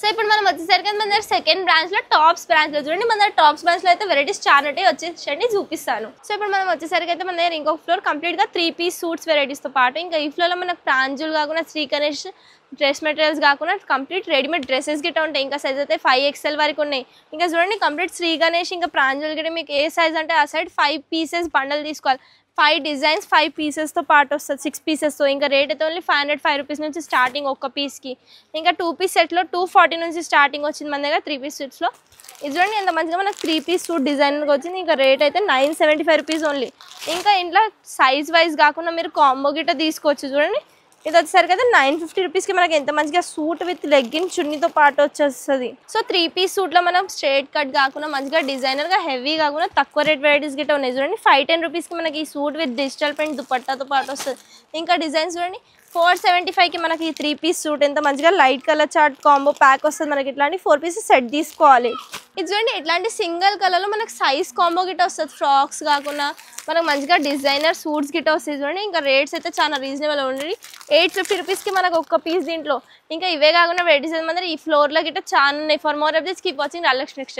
So ఇప్పుడు మనం వచ్చేసరికి మన దగ్గర సెకండ్ బ్రాంచ్ లో టాప్స్ బ్రాంచ్ లో చూడండి. మన దగ్గర టాప్స్ బ్రాంచ్ లో అయితే వెరైటీస్ చాలా వచ్చేసండి చూపిస్తాను. సో ఇప్పుడు మనం వచ్చేసరికి అయితే మన దగ్గర ఇంకొక ఫ్లోర్ కంప్లీట్ గా 3 పీస్ సూట్స్ వెరైటీస్ తో పాటు ఇంకా ఈ ఫ్లోర్ లో మనకు ప్రాంజులు కాకుండా శ్రీ గణేష్ డ్రెస్ మెటీరియల్స్ కాకుండా కంప్లీట్ రెడీమేడ్ డ్రెస్సెస్ గిట్ట ఉంటాయి. ఇంకా సైజ్ అయితే 5XL వరకు ఉన్నాయి. ఇంకా చూడండి కంప్లీట్ శ్రీ గణేష్ ఇంకా ప్రాంజులు గిట్ట మీకు ఏ సైజ్ అంటే ఆ సైడ్ 5 పీసెస్ బండల్ తీసుకోవాలి. 5 డిజైన్స్ 5 పీసెస్తో పాటు వస్తుంది, 6 పీసెస్తో. ఇంకా రేట్ అయితే ఓన్లీ 505 రూపీస్ నుంచి స్టార్టింగ్ ఒక్క పీస్కి. ఇంకా 2 పీస్ సెట్లో 240 నుంచి స్టార్టింగ్ వచ్చింది మన దగ్గర 3 పీస్ సెట్స్లో. ఇది చూడండి ఎంత మంచిగా మనకు 3 పీస్ సూట్ డిజైన్కి వచ్చింది. ఇంకా రేట్ అయితే 975 రూపీస్ ఓన్లీ. ఇంకా ఇంట్లో సైజ్ వైజ్ కాకుండా మీరు కాంబో గిట్ట తీసుకోవచ్చు. చూడండి ఇది వచ్చేసరికి అయితే 950 రూపీస్కి మనకి ఎంత మంచిగా సూట్ విత్ లెగ్గిన్ చున్నీతో పాటు వచ్చేస్తుంది. సో 3 పీస్ సూట్లో మనం స్ట్రేట్ కట్ కాకుండా మంచిగా డిజైనర్గా హెవీ కాకుండా తక్కువ రేట్ వెరైటీస్ గిట్ట ఉన్నాయి. చూడండి 510 రూపీస్కి మనకి ఈ సూట్ విత్ డిజిటల్ ప్రింట్ దుపట్టాతో పాటు వస్తుంది. ఇంకా డిజైన్స్ చూడండి 475కి మనకి 3 పీస్ సూట్ ఎంత మంచిగా light colour chart combo pack వస్తుంది. మనకి ఇట్లాంటి 4 పీసెస్ సెట్ తీసుకోవాలి. ఇది చూడండి ఇట్లాంటి సింగిల్ కలర్లో మనకి సైజ్ కాంబో గిట్ట వస్తుంది. ఫ్రాక్స్ కాకుండా మనకు మంచిగా డిజైనర్ సూట్స్ గిట్ట వస్తాయి. చూడండి ఇంకా రేట్స్ అయితే చాలా రీజనబుల్ ఉండి 850 రూపీస్కి మనకు ఒక్క పీస్ దీంట్లో. ఇంకా ఇవే కాకుండా వెరైటీస్ మన ఈ ఫ్లోర్లో గిట్ట చాలా ఉన్నాయి. For more updates keep watching Rajalakshmi next.